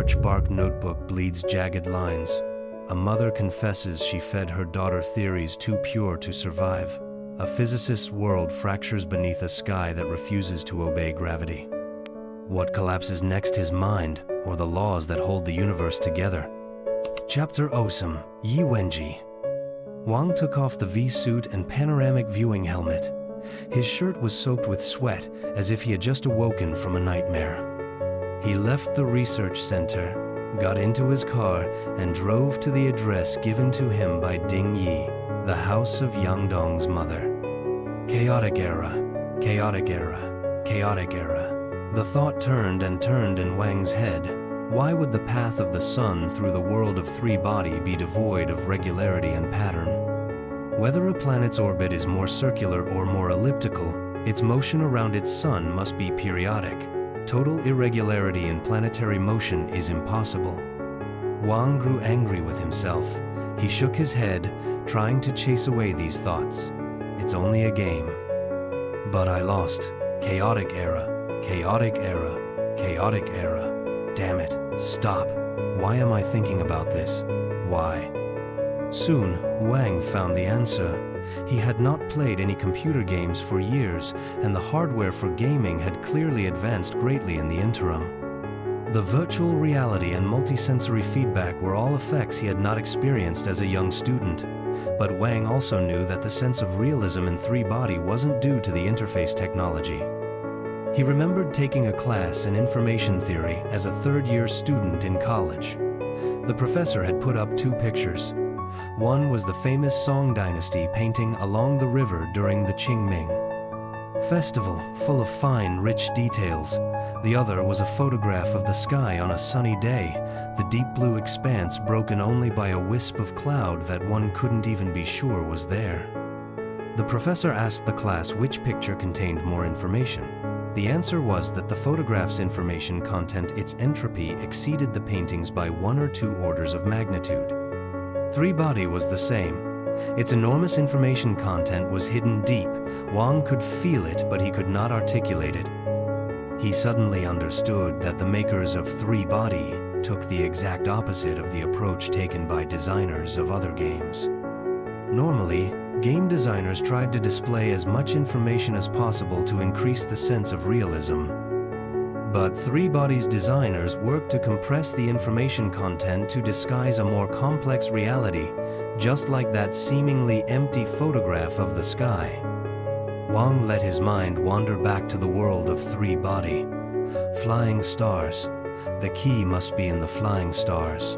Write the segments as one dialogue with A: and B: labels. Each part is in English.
A: birch-bark notebook bleeds jagged lines. A mother confesses she fed her daughter theories too pure to survive. A physicist's world fractures beneath a sky that refuses to obey gravity. What collapses next, his mind, or the laws that hold the universe together? Chapter Awesome, Yi Wenjie. Wang took off the V-suit and panoramic viewing helmet. His shirt was soaked with sweat, as if he had just awoken from a nightmare. He left the research center, got into his car, and drove to the address given to him by Ding Yi, the house of Yang Dong's mother. Chaotic era, chaotic era, chaotic era. The thought turned and turned in Wang's head. Why would the path of the sun through the world of three-body be devoid of regularity and pattern? Whether a planet's orbit is more circular or more elliptical, its motion around its sun must be periodic. Total irregularity in planetary motion is impossible. Wang grew angry with himself. He shook his head, trying to chase away these thoughts. It's only a game. But I lost. Chaotic era, chaotic era, chaotic era. Damn it, stop. Why am I thinking about this? Why? Soon, Wang found the answer. He had not played any computer games for years, and the hardware for gaming had clearly advanced greatly in the interim. The virtual reality and multisensory feedback were all effects he had not experienced as a young student. But Wang also knew that the sense of realism in three-body wasn't due to the interface technology. He remembered taking a class in information theory as a third-year student in college. The professor had put up two pictures. One was the famous Song Dynasty painting along the river during the Qingming Festival, full of fine, rich details. The other was a photograph of the sky on a sunny day, the deep blue expanse broken only by a wisp of cloud that one couldn't even be sure was there. The professor asked the class which picture contained more information. The answer was that the photograph's information content, its entropy, exceeded the painting's by 1 or 2 orders of magnitude. Three-body was the same. Its enormous information content was hidden deep. Wang could feel it, but he could not articulate it. He suddenly understood that the makers of three-body took the exact opposite of the approach taken by designers of other games. Normally, game designers tried to display as much information as possible to increase the sense of realism. But three-body's designers worked to compress the information content to disguise a more complex reality, just like that seemingly empty photograph of the sky. Wang let his mind wander back to the world of three-body. Flying stars. The key must be in the flying stars.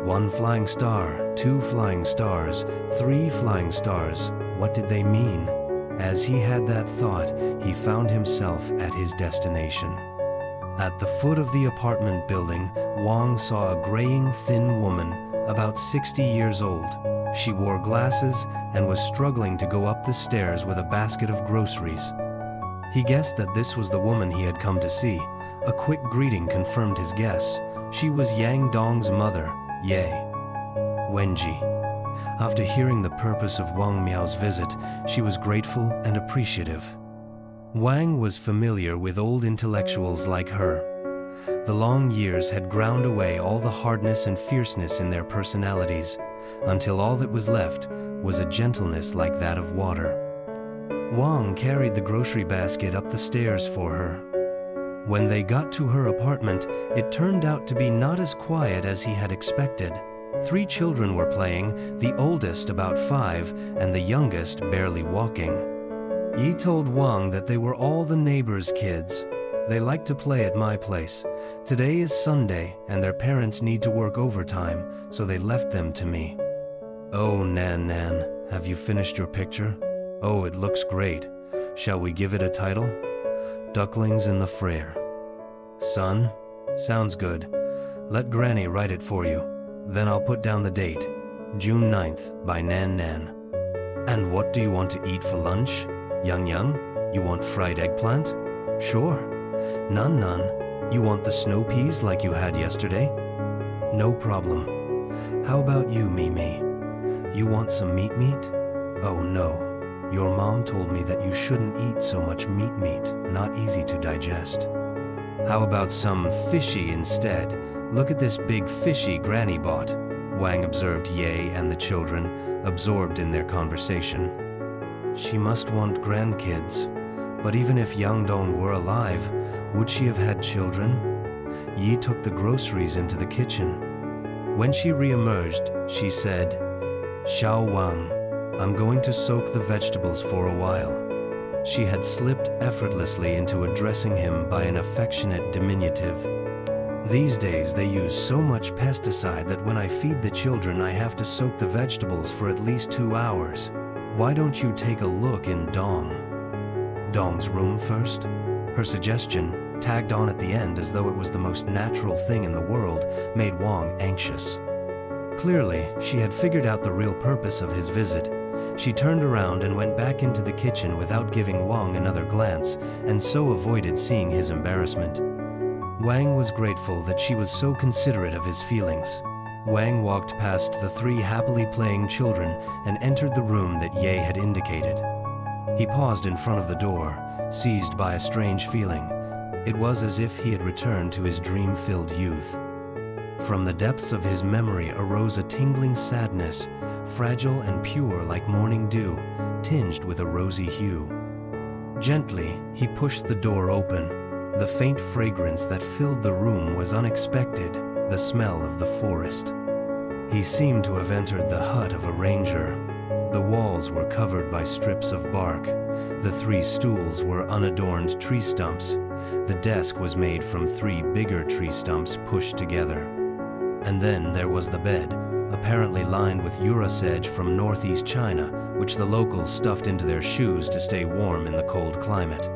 A: 1 flying star, 2 flying stars, 3 flying stars. What did they mean? As he had that thought, he found himself at his destination. At the foot of the apartment building, Wang saw a graying, thin woman, about 60 years old. She wore glasses and was struggling to go up the stairs with a basket of groceries. He guessed that this was the woman he had come to see. A quick greeting confirmed his guess. She was Yang Dong's mother, Ye. Wenjie. After hearing the purpose of Wang Miao's visit, she was grateful and appreciative. Wang was familiar with old intellectuals like her. The long years had ground away all the hardness and fierceness in their personalities, until all that was left was a gentleness like that of water. Wang carried the grocery basket up the stairs for her. When they got to her apartment, it turned out to be not as quiet as he had expected. 3 children were playing, the oldest about 5 and the youngest barely walking. Yi told Wang that they were all the neighbors' kids. They like to play at my place. Today is Sunday and their parents need to work overtime, so they left them to me. Oh, Nan, have you finished your picture? Oh, it looks great. Shall we give it a title? Ducklings in the Frere. Son? Sounds good. Let Granny write it for you. Then I'll put down the date. June 9th by Nan. And what do you want to eat for lunch? Yang, you want fried eggplant? Sure. Nan, you want the snow peas like you had yesterday? No problem. How about you, Mimi? You want some meat? Oh no. Your mom told me that you shouldn't eat so much meat, not easy to digest. How about some fishy instead? Look at this big fishy Granny bought, Wang observed Ye and the children, absorbed in their conversation. She must want grandkids, but even if Yangdong were alive, would she have had children? Yi took the groceries into the kitchen. When she re-emerged, she said, "Xiao Wang, I'm going to soak the vegetables for a while." She had slipped effortlessly into addressing him by an affectionate diminutive. These days they use so much pesticide that when I feed the children I have to soak the vegetables for at least 2 hours. Why don't you take a look in Dong's room first? Her suggestion, tagged on at the end as though it was the most natural thing in the world, made Wang anxious. Clearly, she had figured out the real purpose of his visit. She turned around and went back into the kitchen without giving Wang another glance, and so avoided seeing his embarrassment. Wang was grateful that she was so considerate of his feelings. Wang walked past the 3 happily playing children and entered the room that Ye had indicated. He paused in front of the door, seized by a strange feeling. It was as if he had returned to his dream-filled youth. From the depths of his memory arose a tingling sadness, fragile and pure like morning dew, tinged with a rosy hue. Gently, he pushed the door open. The faint fragrance that filled the room was unexpected, the smell of the forest. He seemed to have entered the hut of a ranger. The walls were covered by strips of bark. The 3 stools were unadorned tree stumps. The desk was made from 3 bigger tree stumps pushed together. And then there was the bed, apparently lined with Yura sedge from northeast China, which the locals stuffed into their shoes to stay warm in the cold climate.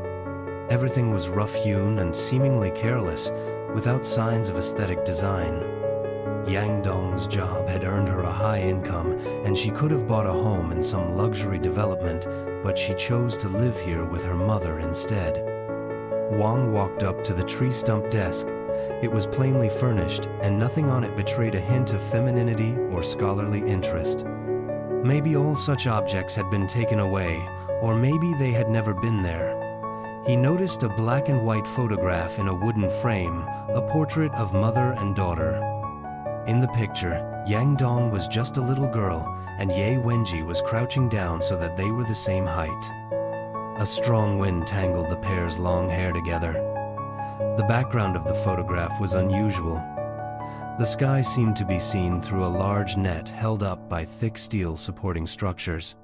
A: Everything was rough-hewn and seemingly careless, without signs of aesthetic design. Yangdong's job had earned her a high income, and she could have bought a home in some luxury development, but she chose to live here with her mother instead. Wang walked up to the tree stump desk. It was plainly furnished, and nothing on it betrayed a hint of femininity or scholarly interest. Maybe all such objects had been taken away, or maybe they had never been there. He noticed a black and white photograph in a wooden frame, a portrait of mother and daughter. In the picture, Yangdong was just a little girl, and Wenjie was crouching down so that they were the same height. A strong wind tangled the pair's long hair together. The background of the photograph was unusual. The sky seemed to be seen through a large net held up by thick steel supporting structures.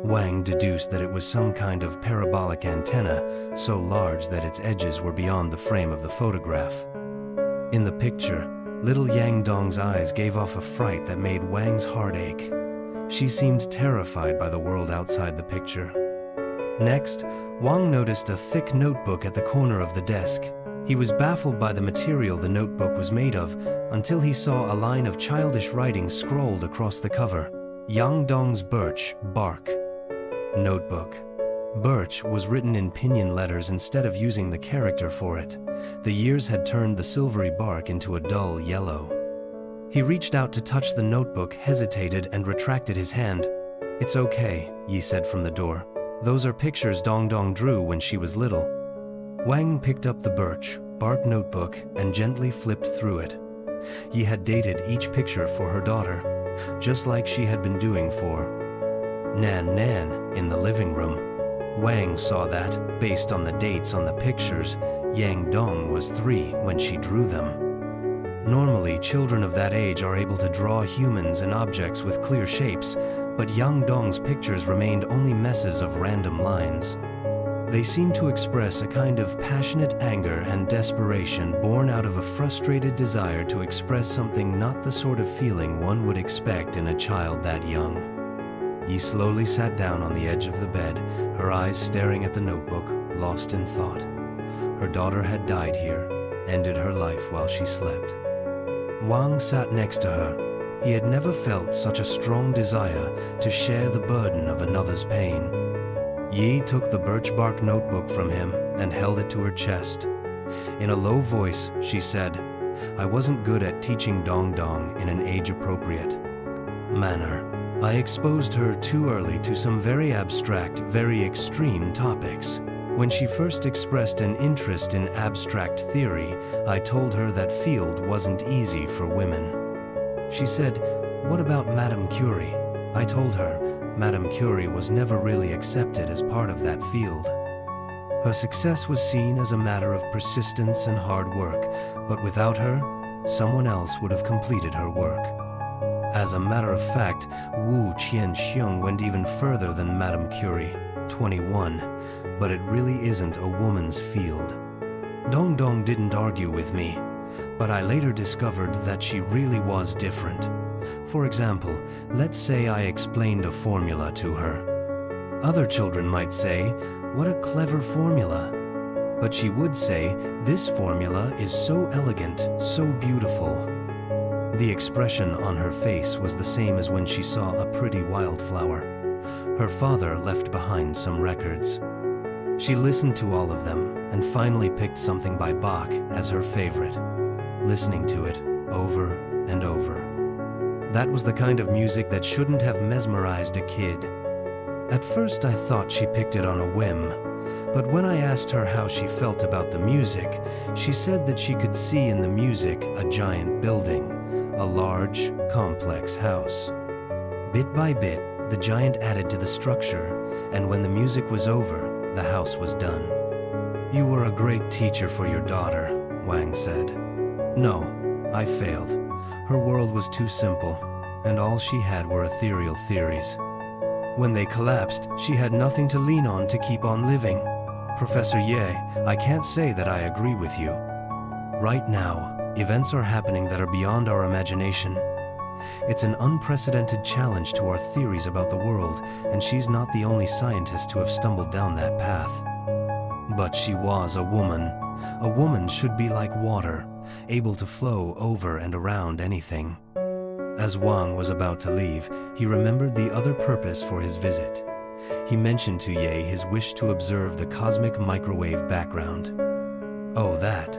A: Wang deduced that it was some kind of parabolic antenna, so large that its edges were beyond the frame of the photograph. In the picture, little Yangdong's eyes gave off a fright that made Wang's heart ache. She seemed terrified by the world outside the picture. Next, Wang noticed a thick notebook at the corner of the desk. He was baffled by the material the notebook was made of, until he saw a line of childish writing scrolled across the cover. Yangdong's birch, bark. Notebook. Birch was written in pinyin letters instead of using the character for it. The years had turned the silvery bark into a dull yellow. He reached out to touch the notebook, hesitated, and retracted his hand. "It's okay," Yi said from the door. "Those are pictures Dong drew when she was little." Wang picked up the birch, bark notebook and gently flipped through it. Yi had dated each picture for her daughter, just like she had been doing for Nan in the living room. Wang saw that, based on the dates on the pictures, Yangdong was 3 when she drew them. Normally, children of that age are able to draw humans and objects with clear shapes, but Yangdong's pictures remained only messes of random lines. They seemed to express a kind of passionate anger and desperation born out of a frustrated desire to express something not the sort of feeling one would expect in a child that young. Yi slowly sat down on the edge of the bed, her eyes staring at the notebook, lost in thought. Her daughter had died here, ended her life while she slept. Wang sat next to her. He had never felt such a strong desire to share the burden of another's pain. Yi took the birch bark notebook from him and held it to her chest. In a low voice, she said, "I wasn't good at teaching Dong in an age-appropriate manner. I exposed her too early to some very abstract, very extreme topics. When she first expressed an interest in abstract theory, I told her that field wasn't easy for women. She said, "What about Madame Curie?" I told her, Madame Curie was never really accepted as part of that field. Her success was seen as a matter of persistence and hard work, but without her, someone else would have completed her work. As a matter of fact, Wu Qianxiong went even further than Madame Curie, 21, but it really isn't a woman's field. Dong Dong didn't argue with me, but I later discovered that she really was different. For example, let's say I explained a formula to her. Other children might say, "What a clever formula." But she would say, "This formula is so elegant, so beautiful." The expression on her face was the same as when she saw a pretty wildflower. Her father left behind some records. She listened to all of them and finally picked something by Bach as her favorite, listening to it over and over. That was the kind of music that shouldn't have mesmerized a kid. At first I thought she picked it on a whim, but when I asked her how she felt about the music, she said that she could see in the music a giant building, a large, complex house. Bit by bit, the giant added to the structure, and when the music was over, the house was done. "You were a great teacher for your daughter," Wang said. "No, I failed. Her world was too simple, and all she had were ethereal theories. When they collapsed, she had nothing to lean on to keep on living. Professor Ye, I can't say that I agree with you. Right now, events are happening that are beyond our imagination. It's an unprecedented challenge to our theories about the world, and she's not the only scientist to have stumbled down that path." But she was a woman. A woman should be like water, able to flow over and around anything. As Wang was about to leave, he remembered the other purpose for his visit. He mentioned to Ye his wish to observe the cosmic microwave background. "Oh, that.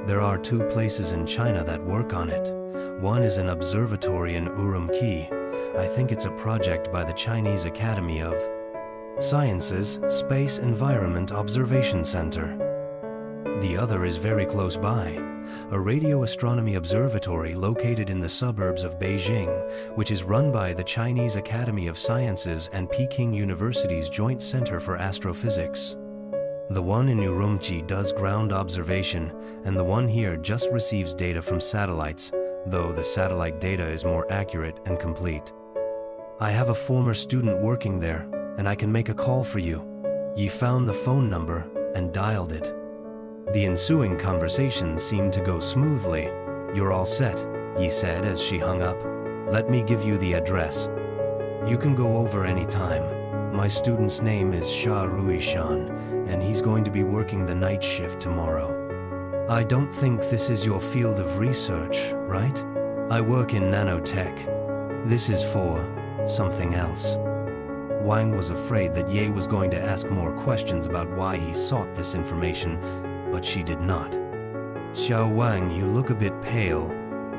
A: There are 2 places in China that work on it. One is an observatory in Urumqi. I think it's a project by the Chinese Academy of Sciences Space Environment Observation Center. The other is very close by, a radio astronomy observatory located in the suburbs of Beijing, which is run by the Chinese Academy of Sciences and Peking University's Joint Center for Astrophysics. The one in Urumqi does ground observation, and the one here just receives data from satellites, though the satellite data is more accurate and complete. I have a former student working there, and I can make a call for you." Yi found the phone number and dialed it. The ensuing conversation seemed to go smoothly. "You're all set," Yi said as she hung up. "Let me give you the address. You can go over any time. My student's name is Sha Ruishan, and he's going to be working the night shift tomorrow. I don't think this is your field of research, right? I work in nanotech. This is for something else." Wang was afraid that Ye was going to ask more questions about why he sought this information, but she did not. "Xiao Wang, you look a bit pale.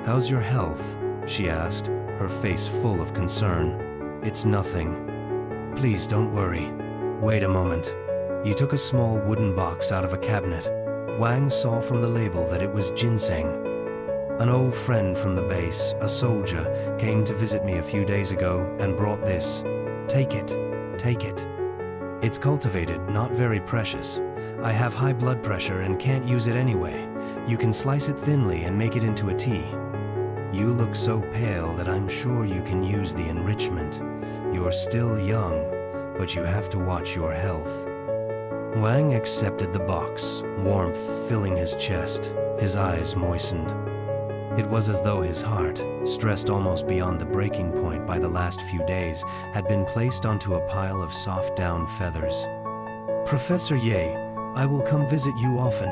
A: How's your health?" she asked, her face full of concern. "It's nothing. Please don't worry. Wait a moment." He took a small wooden box out of a cabinet. Wang saw from the label that it was ginseng. "An old friend from the base, a soldier, came to visit me a few days ago and brought this. Take it, take it. It's cultivated, not very precious. I have high blood pressure and can't use it anyway. You can slice it thinly and make it into a tea. You look so pale that I'm sure you can use the enrichment. You're still young, but you have to watch your health." Wang accepted the box, warmth filling his chest. His eyes moistened. It was as though his heart, stressed almost beyond the breaking point by the last few days, had been placed onto a pile of soft down feathers. "Professor Ye, I will come visit you often.